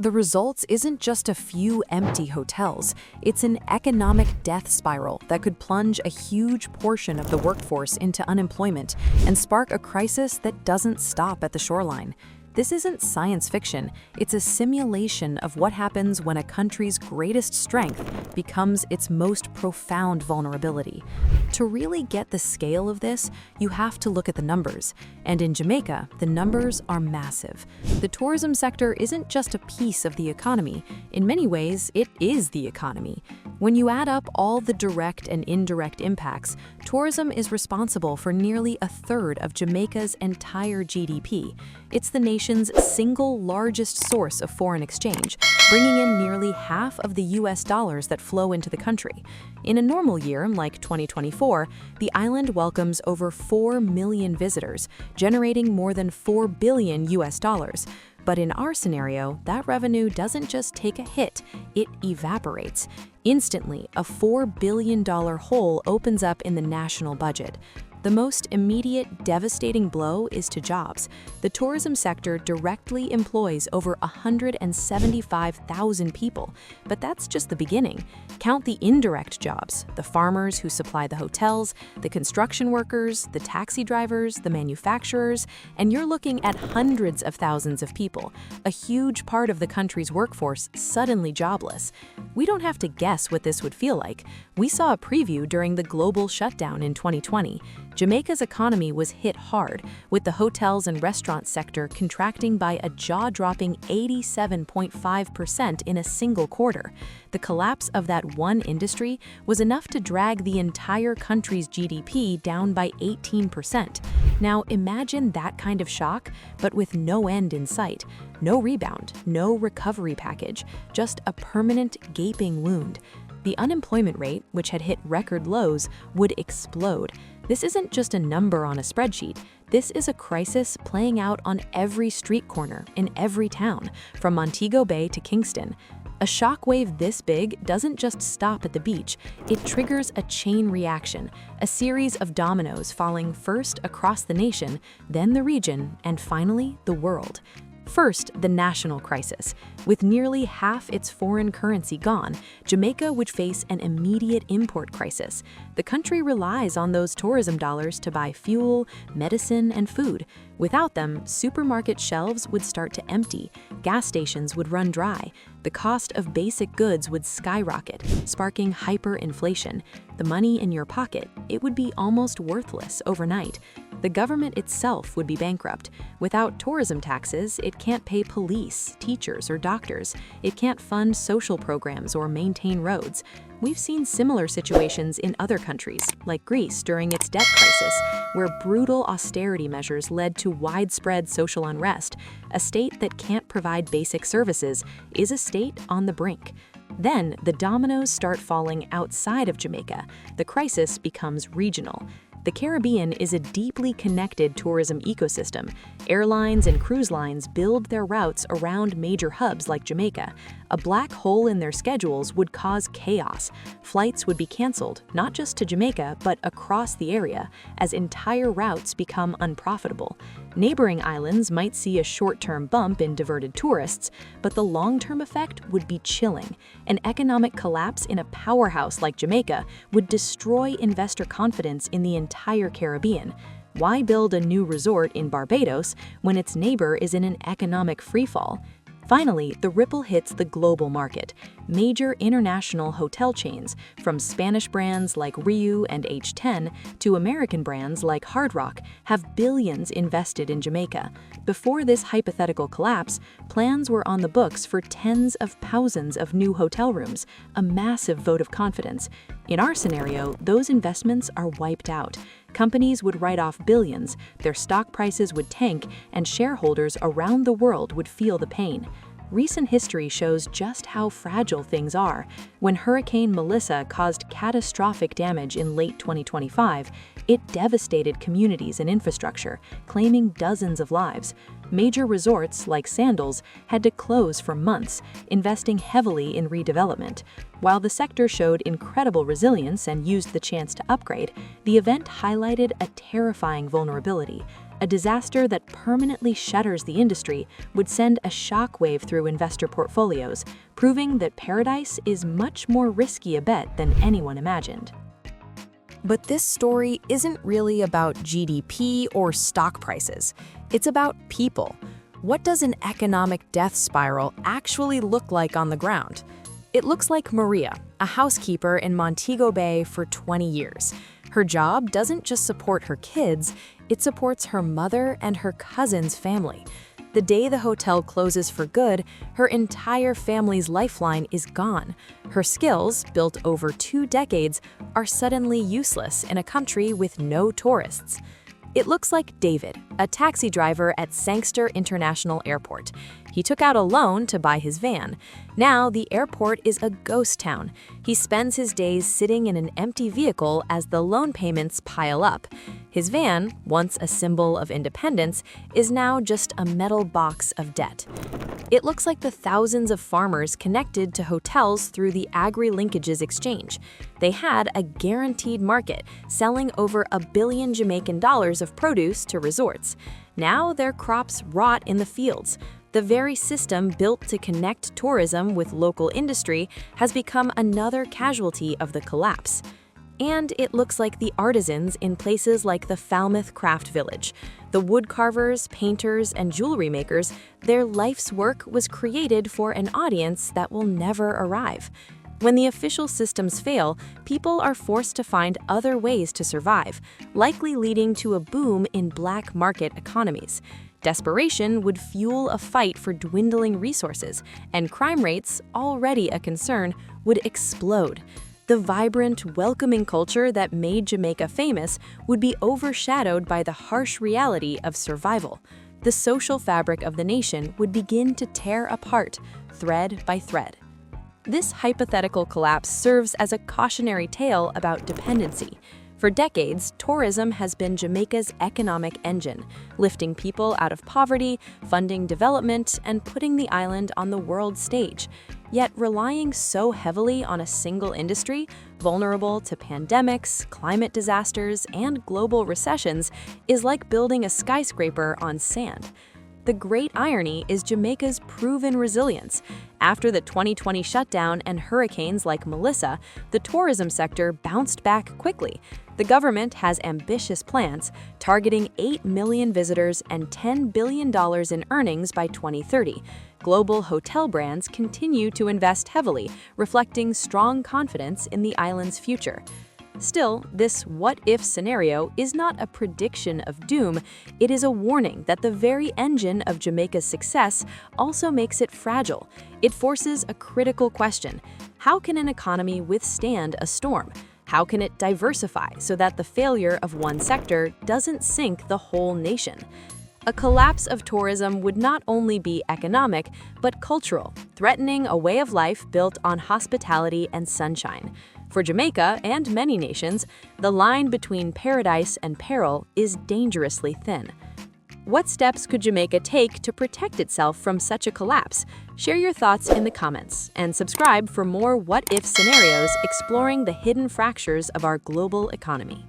The results isn't just a few empty hotels, it's an economic death spiral that could plunge a huge portion of the workforce into unemployment and spark a crisis that doesn't stop at the shoreline. This isn't science fiction, it's a simulation of what happens when a country's greatest strength becomes its most profound vulnerability. To really get the scale of this, you have to look at the numbers. And in Jamaica, the numbers are massive. The tourism sector isn't just a piece of the economy. In many ways, it is the economy. When you add up all the direct and indirect impacts, tourism is responsible for nearly a third of Jamaica's entire GDP. It's the nation's single largest source of foreign exchange, bringing in nearly half of the US dollars that flow into the country. In a normal year, like 2024, the island welcomes over 4 million visitors, generating more than $4 billion US dollars. But in our scenario, that revenue doesn't just take a hit, it evaporates. Instantly, a $4 billion hole opens up in the national budget. The most immediate, devastating blow is to jobs. The tourism sector directly employs over 175,000 people, but that's just the beginning. Count the indirect jobs, the farmers who supply the hotels, the construction workers, the taxi drivers, the manufacturers, and you're looking at hundreds of thousands of people, a huge part of the country's workforce suddenly jobless. We don't have to guess what this would feel like. We saw a preview during the global shutdown in 2020. Jamaica's economy was hit hard, with the hotels and restaurant sector contracting by a jaw-dropping 87.5% in a single quarter. The collapse of that one industry was enough to drag the entire country's GDP down by 18%. Now imagine that kind of shock, but with no end in sight. No rebound, no recovery package, just a permanent gaping wound. The unemployment rate, which had hit record lows, would explode. This isn't just a number on a spreadsheet. This is a crisis playing out on every street corner, in every town, from Montego Bay to Kingston. A shockwave this big doesn't just stop at the beach, it triggers a chain reaction, a series of dominoes falling first across the nation, then the region, and finally the world. First, the national crisis. With nearly half its foreign currency gone, Jamaica would face an immediate import crisis. The country relies on those tourism dollars to buy fuel, medicine, and food. Without them, supermarket shelves would start to empty, gas stations would run dry, the cost of basic goods would skyrocket, sparking hyperinflation. The money in your pocket, it would be almost worthless overnight. The government itself would be bankrupt. Without tourism taxes, it can't pay police, teachers, or doctors. It can't fund social programs or maintain roads. We've seen similar situations in other countries, like Greece during its debt crisis, where brutal austerity measures led to widespread social unrest. A state that can't provide basic services is a state on the brink. Then, the dominoes start falling outside of Jamaica. The crisis becomes regional. The Caribbean is a deeply connected tourism ecosystem. Airlines and cruise lines build their routes around major hubs like Jamaica. A black hole in their schedules would cause chaos. Flights would be canceled, not just to Jamaica, but across the area, as entire routes become unprofitable. Neighboring islands might see a short-term bump in diverted tourists, but the long-term effect would be chilling. An economic collapse in a powerhouse like Jamaica would destroy investor confidence in the entire Caribbean. Why build a new resort in Barbados when its neighbor is in an economic freefall? Finally, the ripple hits the global market. Major international hotel chains, from Spanish brands like Riu and H10 to American brands like Hard Rock, have billions invested in Jamaica. Before this hypothetical collapse, plans were on the books for tens of thousands of new hotel rooms, a massive vote of confidence. In our scenario, those investments are wiped out. Companies would write off billions, their stock prices would tank, and shareholders around the world would feel the pain. Recent history shows just how fragile things are. When Hurricane Melissa caused catastrophic damage in late 2025, it devastated communities and infrastructure, claiming dozens of lives. Major resorts, like Sandals, had to close for months, investing heavily in redevelopment. While the sector showed incredible resilience and used the chance to upgrade, the event highlighted a terrifying vulnerability. A disaster that permanently shutters the industry would send a shockwave through investor portfolios, proving that paradise is much more risky a bet than anyone imagined. But this story isn't really about GDP or stock prices. It's about people. What does an economic death spiral actually look like on the ground? It looks like Maria, a housekeeper in Montego Bay for 20 years. Her job doesn't just support her kids, it supports her mother and her cousin's family. The day the hotel closes for good, her entire family's lifeline is gone. Her skills, built over 2 decades, are suddenly useless in a country with no tourists. It looks like David, a taxi driver at Sangster International Airport. He took out a loan to buy his van. Now the airport is a ghost town. He spends his days sitting in an empty vehicle as the loan payments pile up. His van, once a symbol of independence, is now just a metal box of debt. It looks like the thousands of farmers connected to hotels through the Agri-Linkages Exchange. They had a guaranteed market, selling over $1 billion Jamaican dollars of produce to resorts. Now their crops rot in the fields. The very system built to connect tourism with local industry has become another casualty of the collapse. And it looks like the artisans in places like the Falmouth Craft Village. The woodcarvers, painters, and jewelry makers, their life's work was created for an audience that will never arrive. When the official systems fail, people are forced to find other ways to survive, likely leading to a boom in black market economies. Desperation would fuel a fight for dwindling resources, and crime rates, already a concern, would explode. The vibrant, welcoming culture that made Jamaica famous would be overshadowed by the harsh reality of survival. The social fabric of the nation would begin to tear apart, thread by thread. This hypothetical collapse serves as a cautionary tale about dependency. For decades, tourism has been Jamaica's economic engine, lifting people out of poverty, funding development, and putting the island on the world stage. Yet relying so heavily on a single industry, vulnerable to pandemics, climate disasters, and global recessions, is like building a skyscraper on sand. The great irony is Jamaica's proven resilience. After the 2020 shutdown and hurricanes like Melissa, the tourism sector bounced back quickly. The government has ambitious plans, targeting 8 million visitors and $10 billion in earnings by 2030. Global hotel brands continue to invest heavily, reflecting strong confidence in the island's future. Still, this what-if scenario is not a prediction of doom, it is a warning that the very engine of Jamaica's success also makes it fragile. It forces a critical question: how can an economy withstand a storm? How can it diversify so that the failure of one sector doesn't sink the whole nation? A collapse of tourism would not only be economic, but cultural, threatening a way of life built on hospitality and sunshine. For Jamaica and many nations, the line between paradise and peril is dangerously thin. What steps could Jamaica take to protect itself from such a collapse? Share your thoughts in the comments and subscribe for more what-if scenarios exploring the hidden fractures of our global economy.